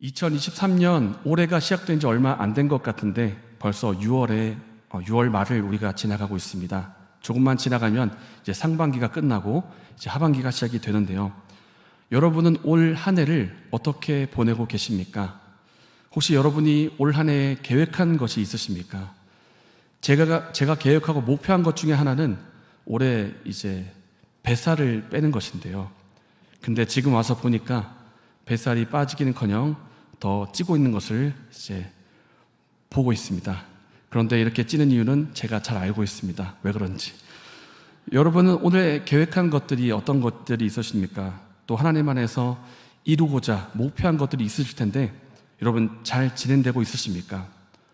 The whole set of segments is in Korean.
2023년 올해가 시작된 지 얼마 안 된 것 같은데 벌써 6월 말을 우리가 지나가고 있습니다. 조금만 지나가면 이제 상반기가 끝나고 이제 하반기가 시작이 되는데요. 여러분은 올 한 해를 어떻게 보내고 계십니까? 혹시 여러분이 올 한 해에 계획한 것이 있으십니까? 제가 계획하고 목표한 것 중에 하나는 올해 이제 뱃살을 빼는 것인데요. 근데 지금 와서 보니까 뱃살이 빠지기는커녕 더 찌고 있는 것을 이제 보고 있습니다. 그런데 이렇게 찌는 이유는 제가 잘 알고 있습니다. 왜 그런지. 여러분은 오늘 계획한 것들이 어떤 것들이 있으십니까? 또 하나님 안에서 이루고자 목표한 것들이 있으실 텐데 여러분 잘 진행되고 있으십니까?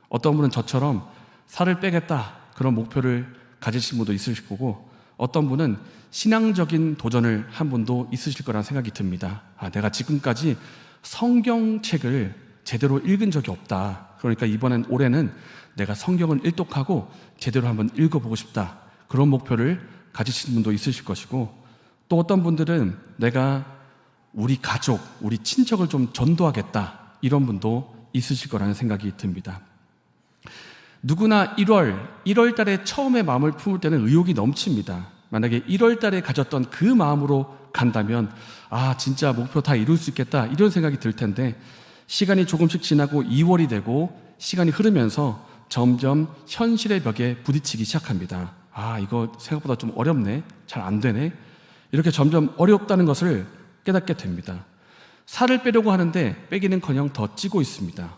어떤 분은 저처럼 살을 빼겠다 그런 목표를 가지신 분도 있으실 거고, 어떤 분은 신앙적인 도전을 한 분도 있으실 거라는 생각이 듭니다. 내가 지금까지 성경책을 제대로 읽은 적이 없다. 그러니까 올해는 내가 성경을 일독하고 제대로 한번 읽어보고 싶다. 그런 목표를 가지신 분도 있으실 것이고, 또 어떤 분들은 내가 우리 가족, 우리 친척을 좀 전도하겠다. 이런 분도 있으실 거라는 생각이 듭니다. 누구나 1월 달에 처음에 마음을 품을 때는 의욕이 넘칩니다. 만약에 1월 달에 가졌던 그 마음으로 간다면 진짜 목표 다 이룰 수 있겠다 이런 생각이 들 텐데, 시간이 조금씩 지나고 2월이 되고 시간이 흐르면서 점점 현실의 벽에 부딪히기 시작합니다. 이거 생각보다 좀 어렵네, 잘 안 되네, 이렇게 점점 어렵다는 것을 깨닫게 됩니다. 살을 빼려고 하는데 빼기는커녕 더 찌고 있습니다.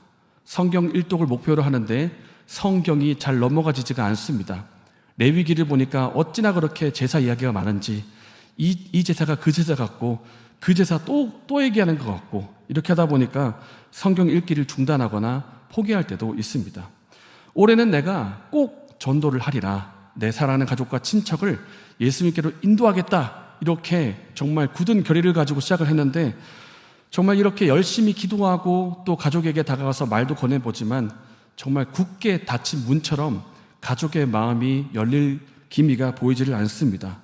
성경 일독을 목표로 하는데 성경이 잘 넘어가지지가 않습니다. 레위기를 보니까 어찌나 그렇게 제사 이야기가 많은지, 이 제사가 그 제사 같고 그 제사 또 얘기하는 것 같고, 이렇게 하다 보니까 성경 읽기를 중단하거나 포기할 때도 있습니다. 올해는 내가 꼭 전도를 하리라, 내 사랑하는 가족과 친척을 예수님께로 인도하겠다, 이렇게 정말 굳은 결의를 가지고 시작을 했는데, 정말 이렇게 열심히 기도하고 또 가족에게 다가가서 말도 권해보지만 정말 굳게 닫힌 문처럼 가족의 마음이 열릴 기미가 보이지를 않습니다.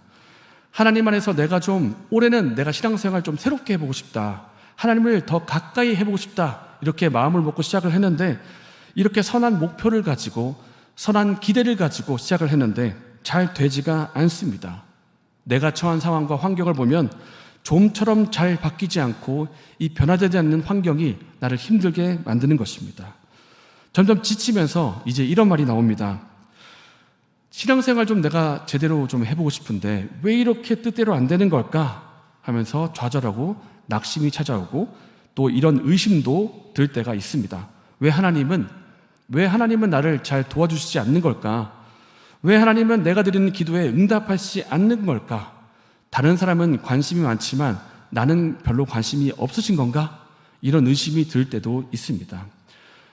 하나님 안에서 올해는 내가 신앙생활 좀 새롭게 해보고 싶다, 하나님을 더 가까이 해보고 싶다, 이렇게 마음을 먹고 시작을 했는데, 이렇게 선한 목표를 가지고 선한 기대를 가지고 시작을 했는데 잘 되지가 않습니다. 내가 처한 상황과 환경을 보면 좀처럼 잘 바뀌지 않고 이 변화되지 않는 환경이 나를 힘들게 만드는 것입니다. 점점 지치면서 이제 이런 말이 나옵니다. 신앙생활 좀 내가 제대로 좀 해보고 싶은데 왜 이렇게 뜻대로 안 되는 걸까 하면서 좌절하고 낙심이 찾아오고, 또 이런 의심도 들 때가 있습니다. 왜 하나님은 나를 잘 도와주시지 않는 걸까? 왜 하나님은 내가 드리는 기도에 응답하시지 않는 걸까? 다른 사람은 관심이 많지만 나는 별로 관심이 없으신 건가? 이런 의심이 들 때도 있습니다.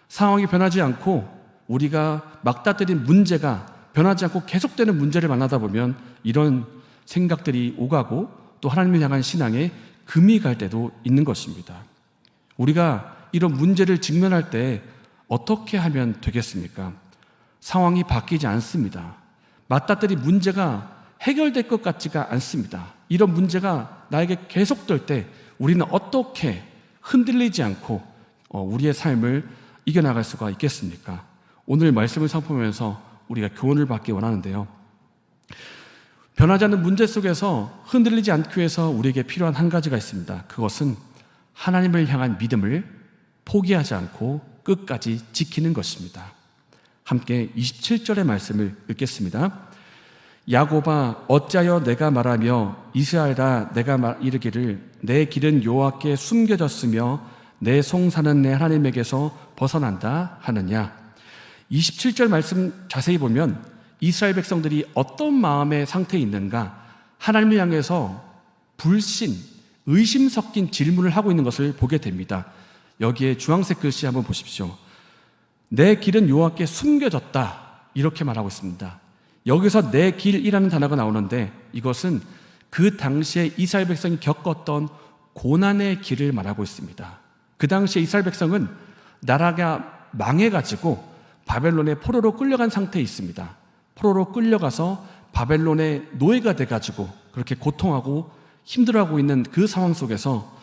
상황이 변하지 않고 우리가 막다뜨린 문제가 변하지 않고 계속되는 문제를 만나다 보면 이런 생각들이 오가고 또 하나님을 향한 신앙에 금이 갈 때도 있는 것입니다. 우리가 이런 문제를 직면할 때 어떻게 하면 되겠습니까? 상황이 바뀌지 않습니다. 맞닥뜨린 문제가 해결될 것 같지가 않습니다. 이런 문제가 나에게 계속될 때 우리는 어떻게 흔들리지 않고 우리의 삶을 이겨나갈 수가 있겠습니까? 오늘 말씀을 살펴보면서 우리가 교훈을 받기 원하는데요. 변하지 않는 문제 속에서 흔들리지 않기 위해서 우리에게 필요한 한 가지가 있습니다. 그것은 하나님을 향한 믿음을 포기하지 않고 끝까지 지키는 것입니다. 함께 27절의 말씀을 읽겠습니다. 야곱아 어찌하여 내가 말하며 이스라엘아 내가 이르기를 내 길은 여호와께 숨겨졌으며 내 송사는 내 하나님에게서 벗어난다 하느냐. 27절 말씀 자세히 보면 이스라엘 백성들이 어떤 마음의 상태에 있는가, 하나님을 향해서 불신, 의심 섞인 질문을 하고 있는 것을 보게 됩니다. 여기에 주황색 글씨 한번 보십시오. 내 길은 여호와께 숨겨졌다, 이렇게 말하고 있습니다. 여기서 내 길이라는 단어가 나오는데 이것은 그 당시에 이스라엘 백성이 겪었던 고난의 길을 말하고 있습니다. 그 당시에 이스라엘 백성은 나라가 망해가지고 바벨론의 포로로 끌려간 상태에 있습니다. 포로로 끌려가서 바벨론의 노예가 돼가지고 그렇게 고통하고 힘들어하고 있는 그 상황 속에서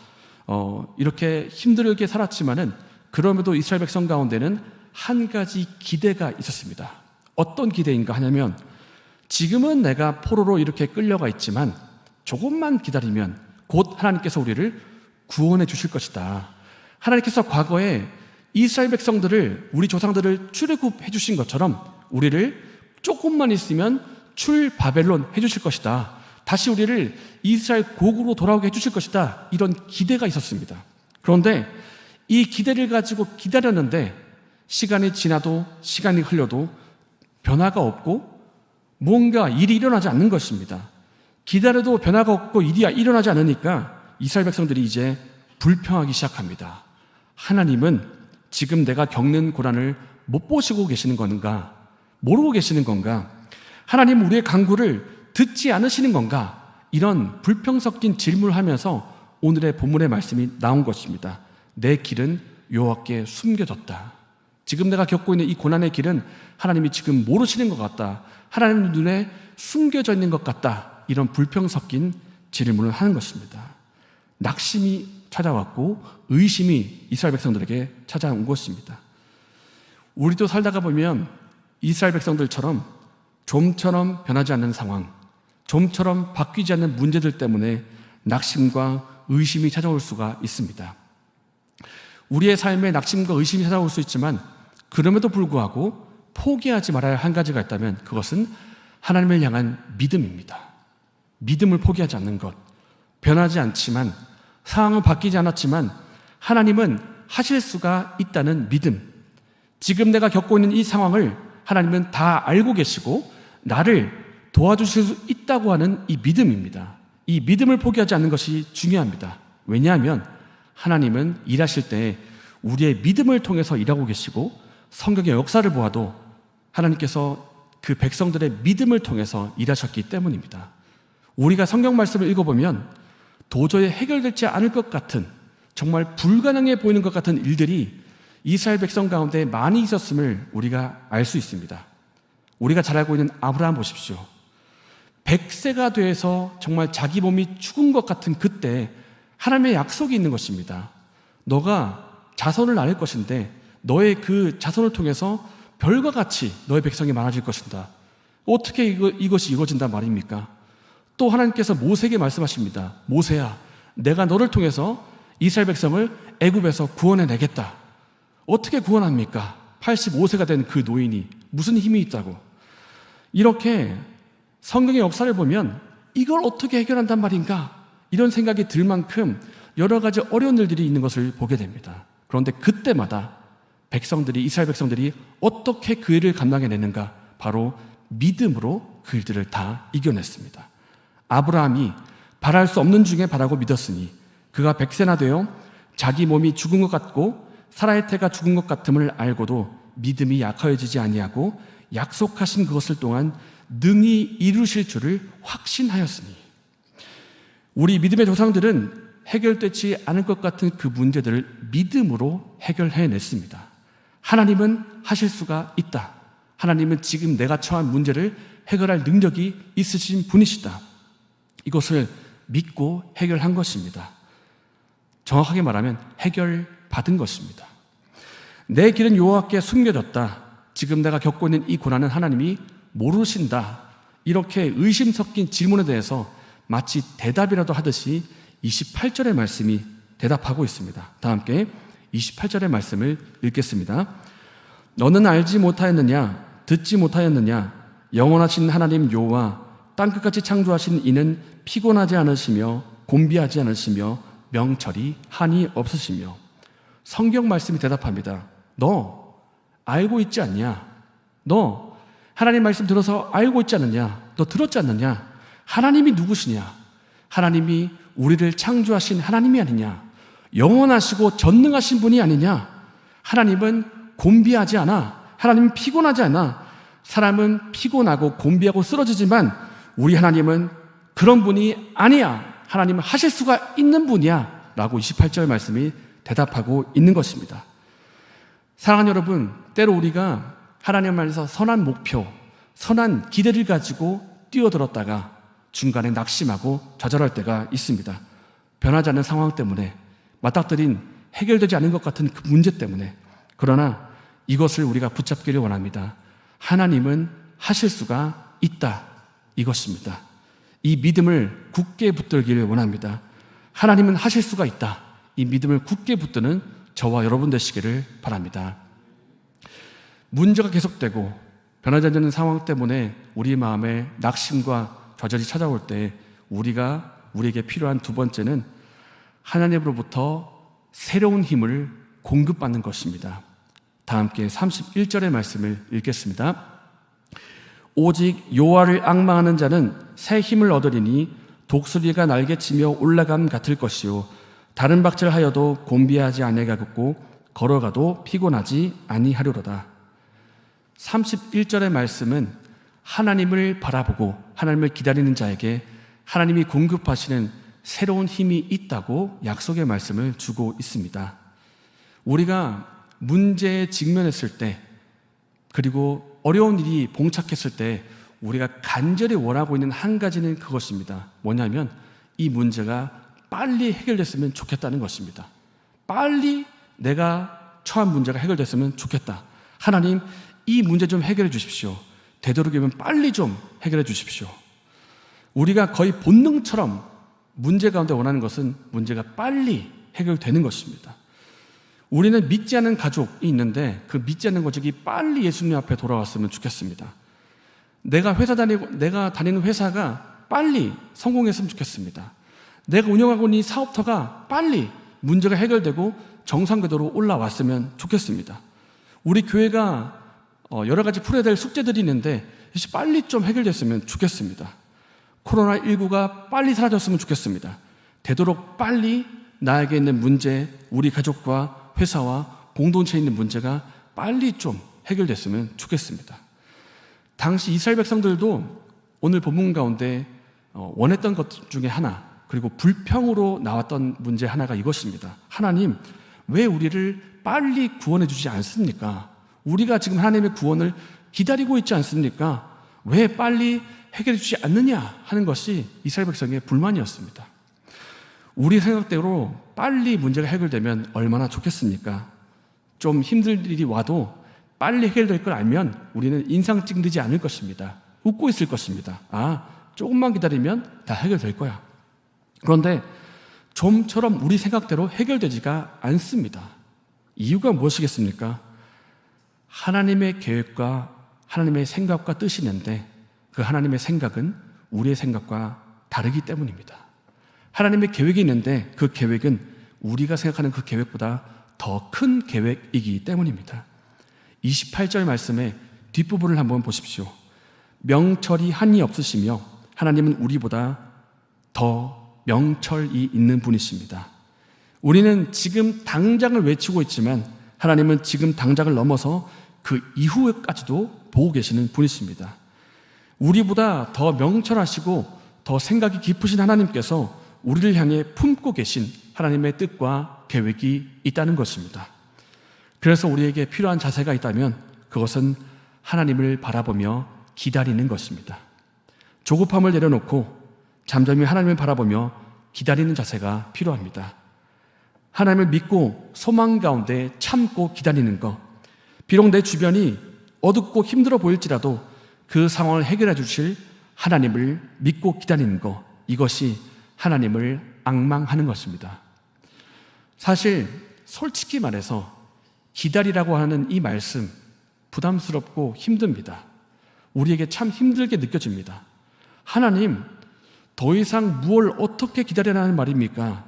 이렇게 힘들게 살았지만은 그럼에도 이스라엘 백성 가운데는 한 가지 기대가 있었습니다. 어떤 기대인가 하냐면 지금은 내가 포로로 이렇게 끌려가 있지만 조금만 기다리면 곧 하나님께서 우리를 구원해 주실 것이다. 하나님께서 과거에 이스라엘 백성들을, 우리 조상들을 출애굽해 주신 것처럼 우리를 조금만 있으면 출바벨론 해 주실 것이다. 다시 우리를 이스라엘 고국으로 돌아오게 해 주실 것이다. 이런 기대가 있었습니다. 그런데 이 기대를 가지고 기다렸는데 시간이 지나도 시간이 흘러도 변화가 없고 뭔가 일이 일어나지 않는 것입니다. 기다려도 변화가 없고 일이 일어나지 않으니까 이스라엘 백성들이 이제 불평하기 시작합니다. 하나님은 지금 내가 겪는 고난을 못 보시고 계시는 건가? 모르고 계시는 건가? 하나님 우리의 간구를 듣지 않으시는 건가? 이런 불평 섞인 질문을 하면서 오늘의 본문의 말씀이 나온 것입니다. 내 길은 여호와께 숨겨졌다. 지금 내가 겪고 있는 이 고난의 길은 하나님이 지금 모르시는 것 같다. 하나님 눈에 숨겨져 있는 것 같다. 이런 불평 섞인 질문을 하는 것입니다. 낙심이 찾아왔고 의심이 이스라엘 백성들에게 찾아온 것입니다. 우리도 살다가 보면 이스라엘 백성들처럼 좀처럼 변하지 않는 상황, 좀처럼 바뀌지 않는 문제들 때문에 낙심과 의심이 찾아올 수가 있습니다. 우리의 삶에 낙심과 의심이 찾아올 수 있지만 그럼에도 불구하고 포기하지 말아야 할 한 가지가 있다면 그것은 하나님을 향한 믿음입니다. 믿음을 포기하지 않는 것. 변하지 않지만, 상황은 바뀌지 않았지만 하나님은 하실 수가 있다는 믿음. 지금 내가 겪고 있는 이 상황을 하나님은 다 알고 계시고 나를 도와주실 수 있다고 하는 이 믿음입니다. 이 믿음을 포기하지 않는 것이 중요합니다. 왜냐하면 하나님은 일하실 때 우리의 믿음을 통해서 일하고 계시고 성경의 역사를 보아도 하나님께서 그 백성들의 믿음을 통해서 일하셨기 때문입니다. 우리가 성경 말씀을 읽어보면 도저히 해결되지 않을 것 같은, 정말 불가능해 보이는 것 같은 일들이 이스라엘 백성 가운데 많이 있었음을 우리가 알 수 있습니다. 우리가 잘 알고 있는 아브라함 보십시오. 100세가 돼서 정말 자기 몸이 죽은 것 같은 그때 하나님의 약속이 있는 것입니다. 너가 자손을 낳을 것인데 너의 그 자손을 통해서 별과 같이 너의 백성이 많아질 것이다. 어떻게 이것이 이루어진단 말입니까? 또 하나님께서 모세에게 말씀하십니다. 모세야, 내가 너를 통해서 이스라엘 백성을 애굽에서 구원해내겠다. 어떻게 구원합니까? 85세가 된 그 노인이 무슨 힘이 있다고. 이렇게 성경의 역사를 보면 이걸 어떻게 해결한단 말인가? 이런 생각이 들 만큼 여러 가지 어려운 일들이 있는 것을 보게 됩니다. 그런데 그때마다 백성들이, 이스라엘 백성들이 어떻게 그 일을 감당해내는가? 바로 믿음으로 그 일들을 다 이겨냈습니다. 아브라함이 바랄 수 없는 중에 바라고 믿었으니 그가 100세나 되어 자기 몸이 죽은 것 같고 사라의 태가 죽은 것 같음을 알고도 믿음이 약하여지지 아니하고 약속하신 그것을 또한 능히 이루실 줄을 확신하였으니. 우리 믿음의 조상들은 해결되지 않을 것 같은 그 문제들을 믿음으로 해결해냈습니다. 하나님은 하실 수가 있다. 하나님은 지금 내가 처한 문제를 해결할 능력이 있으신 분이시다. 이것을 믿고 해결한 것입니다. 정확하게 말하면 해결받은 것입니다. 내 길은 여호와께 숨겨졌다. 지금 내가 겪고 있는 이 고난은 하나님이 모르신다. 이렇게 의심 섞인 질문에 대해서 마치 대답이라도 하듯이 28절의 말씀이 대답하고 있습니다. 다 함께 28절의 말씀을 읽겠습니다. 너는 알지 못하였느냐? 듣지 못하였느냐? 영원하신 하나님 여호와 땅끝까지 창조하신 이는 피곤하지 않으시며 곤비하지 않으시며 명철이 한이 없으시며. 성경 말씀이 대답합니다. 너 알고 있지 않냐? 너 하나님 말씀 들어서 알고 있지 않느냐? 너 들었지 않느냐? 하나님이 누구시냐? 하나님이 우리를 창조하신 하나님이 아니냐? 영원하시고 전능하신 분이 아니냐? 하나님은 곤비하지 않아. 하나님은 피곤하지 않아. 사람은 피곤하고 곤비하고 쓰러지지만 우리 하나님은 그런 분이 아니야. 하나님은 하실 수가 있는 분이야. 라고 28절 말씀이 대답하고 있는 것입니다. 사랑하는 여러분, 때로 우리가 하나님 안에서 선한 목표, 선한 기대를 가지고 뛰어들었다가 중간에 낙심하고 좌절할 때가 있습니다. 변하지 않는 상황 때문에, 맞닥뜨린 해결되지 않은 것 같은 그 문제 때문에. 그러나 이것을 우리가 붙잡기를 원합니다. 하나님은 하실 수가 있다, 이것입니다. 이 믿음을 굳게 붙들기를 원합니다. 하나님은 하실 수가 있다, 이 믿음을 굳게 붙드는 저와 여러분 되시기를 바랍니다. 문제가 계속되고 변하지 않는 상황 때문에 우리 마음에 낙심과 좌절이 찾아올 때 우리에게 필요한 두 번째는 하나님으로부터 새로운 힘을 공급받는 것입니다. 다 함께 31절의 말씀을 읽겠습니다. 오직 여호와를 앙망하는 자는 새 힘을 얻으리니 독수리가 날개치며 올라감 같을 것이요 다른 박질 하여도 곤비하지 아니하겠고 걸어가도 피곤하지 아니하리로다. 31절의 말씀은 하나님을 바라보고 하나님을 기다리는 자에게 하나님이 공급하시는 새로운 힘이 있다고 약속의 말씀을 주고 있습니다. 우리가 문제에 직면했을 때, 그리고 어려운 일이 봉착했을 때 우리가 간절히 원하고 있는 한 가지는 그것입니다. 뭐냐면 이 문제가 빨리 해결됐으면 좋겠다는 것입니다. 빨리 내가 처한 문제가 해결됐으면 좋겠다. 하나님, 이 문제 좀 해결해 주십시오. 되도록이면 빨리 좀 해결해 주십시오. 우리가 거의 본능처럼 문제 가운데 원하는 것은 문제가 빨리 해결되는 것입니다. 우리는 믿지 않는 가족이 있는데 그 믿지 않는 가족이 빨리 예수님 앞에 돌아왔으면 좋겠습니다. 내가 다니는 회사가 빨리 성공했으면 좋겠습니다. 내가 운영하고 있는 사업터가 빨리 문제가 해결되고 정상궤도로 올라왔으면 좋겠습니다. 우리 교회가 여러 가지 풀어야 될 숙제들이 있는데 빨리 좀 해결됐으면 좋겠습니다. 코로나19가 빨리 사라졌으면 좋겠습니다. 되도록 빨리 나에게 있는 문제, 우리 가족과 회사와 공동체에 있는 문제가 빨리 좀 해결됐으면 좋겠습니다. 당시 이스라엘 백성들도 오늘 본문 가운데 원했던 것 중에 하나, 그리고 불평으로 나왔던 문제 하나가 이것입니다. 하나님, 왜 우리를 빨리 구원해 주지 않습니까? 우리가 지금 하나님의 구원을 기다리고 있지 않습니까? 왜 빨리 해결해 주지 않느냐 하는 것이 이스라엘 백성의 불만이었습니다. 우리 생각대로 빨리 문제가 해결되면 얼마나 좋겠습니까? 좀 힘들 일이 와도 빨리 해결될 걸 알면 우리는 인상 찡들지 않을 것입니다. 웃고 있을 것입니다. 조금만 기다리면 다 해결될 거야. 그런데 좀처럼 우리 생각대로 해결되지가 않습니다. 이유가 무엇이겠습니까? 하나님의 계획과 하나님의 생각과 뜻이 있는데 그 하나님의 생각은 우리의 생각과 다르기 때문입니다. 하나님의 계획이 있는데 그 계획은 우리가 생각하는 그 계획보다 더 큰 계획이기 때문입니다. 28절 말씀의 뒷부분을 한번 보십시오. 명철이 한이 없으시며 하나님은 우리보다 더 명철이 있는 분이십니다. 우리는 지금 당장을 외치고 있지만 하나님은 지금 당장을 넘어서 그 이후까지도 보고 계시는 분이십니다. 우리보다 더 명철하시고 더 생각이 깊으신 하나님께서 우리를 향해 품고 계신 하나님의 뜻과 계획이 있다는 것입니다. 그래서 우리에게 필요한 자세가 있다면 그것은 하나님을 바라보며 기다리는 것입니다. 조급함을 내려놓고 잠잠히 하나님을 바라보며 기다리는 자세가 필요합니다. 하나님을 믿고 소망 가운데 참고 기다리는 것. 비록 내 주변이 어둡고 힘들어 보일지라도 그 상황을 해결해 주실 하나님을 믿고 기다리는 것. 이것이 하나님을 앙망하는 것입니다. 사실 솔직히 말해서 기다리라고 하는 이 말씀 부담스럽고 힘듭니다. 우리에게 참 힘들게 느껴집니다. 하나님, 더 이상 무엇을 어떻게 기다리라는 말입니까?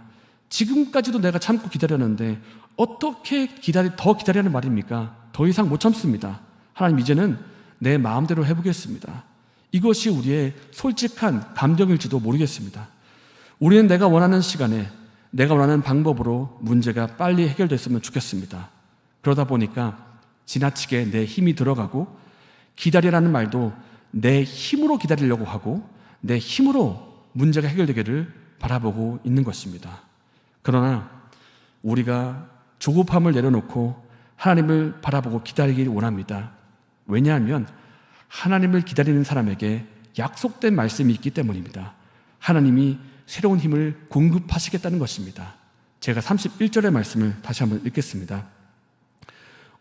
지금까지도 내가 참고 기다렸는데 어떻게 더 기다리라는 말입니까? 더 이상 못 참습니다. 하나님, 이제는 내 마음대로 해보겠습니다. 이것이 우리의 솔직한 감정일지도 모르겠습니다. 우리는 내가 원하는 시간에 내가 원하는 방법으로 문제가 빨리 해결됐으면 좋겠습니다. 그러다 보니까 지나치게 내 힘이 들어가고 기다리라는 말도 내 힘으로 기다리려고 하고 내 힘으로 문제가 해결되기를 바라보고 있는 것입니다. 그러나 우리가 조급함을 내려놓고 하나님을 바라보고 기다리길 원합니다. 왜냐하면 하나님을 기다리는 사람에게 약속된 말씀이 있기 때문입니다. 하나님이 새로운 힘을 공급하시겠다는 것입니다. 제가 31절의 말씀을 다시 한번 읽겠습니다.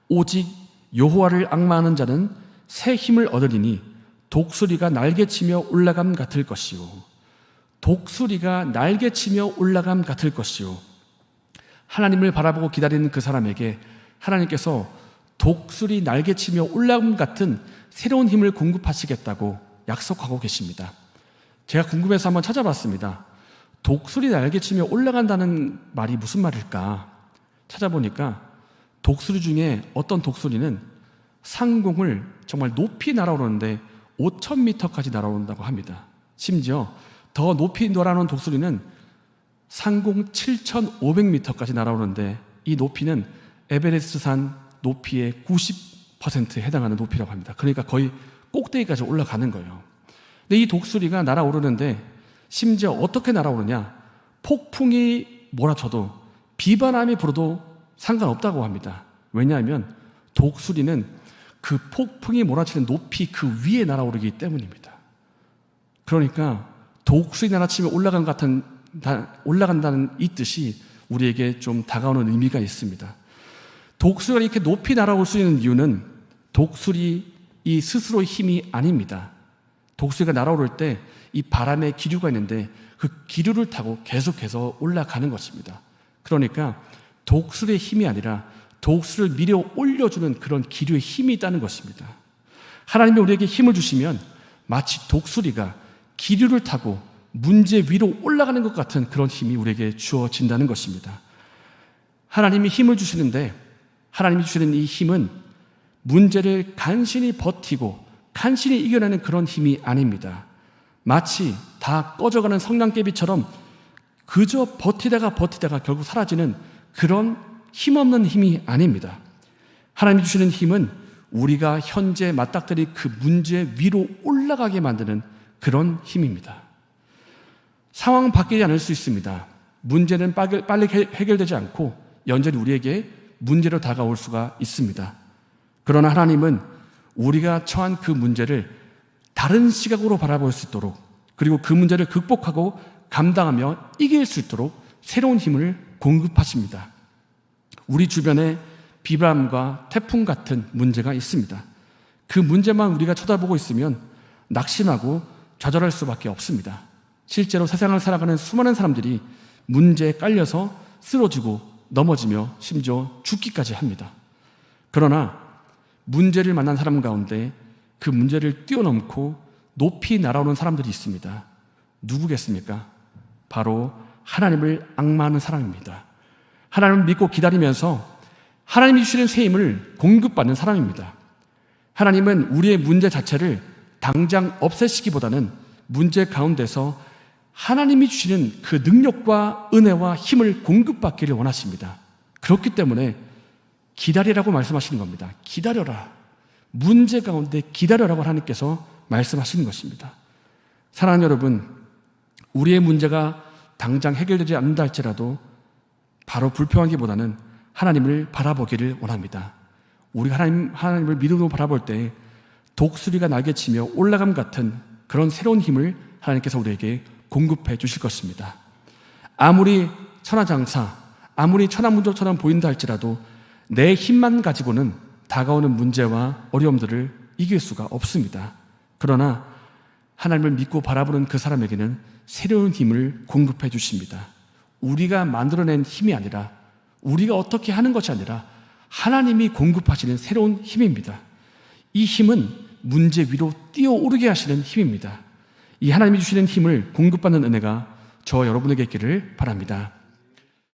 오직 여호와를 앙마하는 자는 새 힘을 얻으리니 독수리가 날개치며 올라감 같을 것이요. 독수리가 날개치며 올라감 같을 것이요. 하나님을 바라보고 기다리는 그 사람에게 하나님께서 독수리 날개치며 올라감 같은 새로운 힘을 공급하시겠다고 약속하고 계십니다. 제가 궁금해서 한번 찾아봤습니다. 독수리 날개치며 올라간다는 말이 무슨 말일까? 찾아보니까 독수리 중에 어떤 독수리는 상공을 정말 높이 날아오르는데 5,000m까지 날아오른다고 합니다. 심지어 더 높이 날아오는 독수리는 상공 7,500m까지 날아오르는데 이 높이는 에베레스트산 높이의 90%에 해당하는 높이라고 합니다. 그러니까 거의 꼭대기까지 올라가는 거예요. 근데 이 독수리가 날아오르는데 심지어 어떻게 날아오르냐? 폭풍이 몰아쳐도 비바람이 불어도 상관없다고 합니다. 왜냐하면 독수리는 그 폭풍이 몰아치는 높이 그 위에 날아오르기 때문입니다. 그러니까 독수리 날아치며 올라간다는 이 뜻이 우리에게 좀 다가오는 의미가 있습니다. 독수리가 이렇게 높이 날아올 수 있는 이유는 독수리 이 스스로의 힘이 아닙니다. 독수리가 날아오를 때 이 바람의 기류가 있는데 그 기류를 타고 계속해서 올라가는 것입니다. 그러니까 독수리의 힘이 아니라 독수리를 밀어 올려주는 그런 기류의 힘이 있다는 것입니다. 하나님이 우리에게 힘을 주시면 마치 독수리가 기류를 타고 문제 위로 올라가는 것 같은 그런 힘이 우리에게 주어진다는 것입니다. 하나님이 힘을 주시는데 하나님이 주시는 이 힘은 문제를 간신히 버티고 간신히 이겨내는 그런 힘이 아닙니다. 마치 다 꺼져가는 성냥개비처럼 그저 버티다가 결국 사라지는 그런 힘없는 힘이 아닙니다. 하나님이 주시는 힘은 우리가 현재 맞닥뜨릴 그 문제 위로 올라가게 만드는 그런 힘입니다. 상황은 바뀌지 않을 수 있습니다. 문제는 빨리 해결되지 않고 여전히 우리에게 문제로 다가올 수가 있습니다. 그러나 하나님은 우리가 처한 그 문제를 다른 시각으로 바라볼 수 있도록 그리고 그 문제를 극복하고 감당하며 이길 수 있도록 새로운 힘을 공급하십니다. 우리 주변에 비바람과 태풍 같은 문제가 있습니다. 그 문제만 우리가 쳐다보고 있으면 낙심하고 좌절할 수밖에 없습니다. 실제로 세상을 살아가는 수많은 사람들이 문제에 깔려서 쓰러지고 넘어지며 심지어 죽기까지 합니다. 그러나 문제를 만난 사람 가운데 그 문제를 뛰어넘고 높이 날아오는 사람들이 있습니다. 누구겠습니까? 바로 하나님을 앙마하는 사람입니다. 하나님을 믿고 기다리면서 하나님이 주시는 새 힘을 공급받는 사람입니다. 하나님은 우리의 문제 자체를 당장 없애시기보다는 문제 가운데서 하나님이 주시는 그 능력과 은혜와 힘을 공급받기를 원하십니다. 그렇기 때문에 기다리라고 말씀하시는 겁니다. 기다려라. 문제 가운데 기다려라고 하나님께서 말씀하시는 것입니다. 사랑하는 여러분, 우리의 문제가 당장 해결되지 않는다 할지라도 바로 불평하기보다는 하나님을 바라보기를 원합니다. 우리가 하나님을 믿음으로 바라볼 때 독수리가 날개치며 올라감 같은 그런 새로운 힘을 하나님께서 우리에게 공급해 주실 것입니다. 아무리 천하장사, 아무리 천하문적처럼 보인다 할지라도 내 힘만 가지고는 다가오는 문제와 어려움들을 이길 수가 없습니다. 그러나 하나님을 믿고 바라보는 그 사람에게는 새로운 힘을 공급해 주십니다. 우리가 만들어낸 힘이 아니라 우리가 어떻게 하는 것이 아니라 하나님이 공급하시는 새로운 힘입니다. 이 힘은 문제 위로 뛰어오르게 하시는 힘입니다. 이 하나님이 주시는 힘을 공급받는 은혜가 저와 여러분에게 있기를 바랍니다.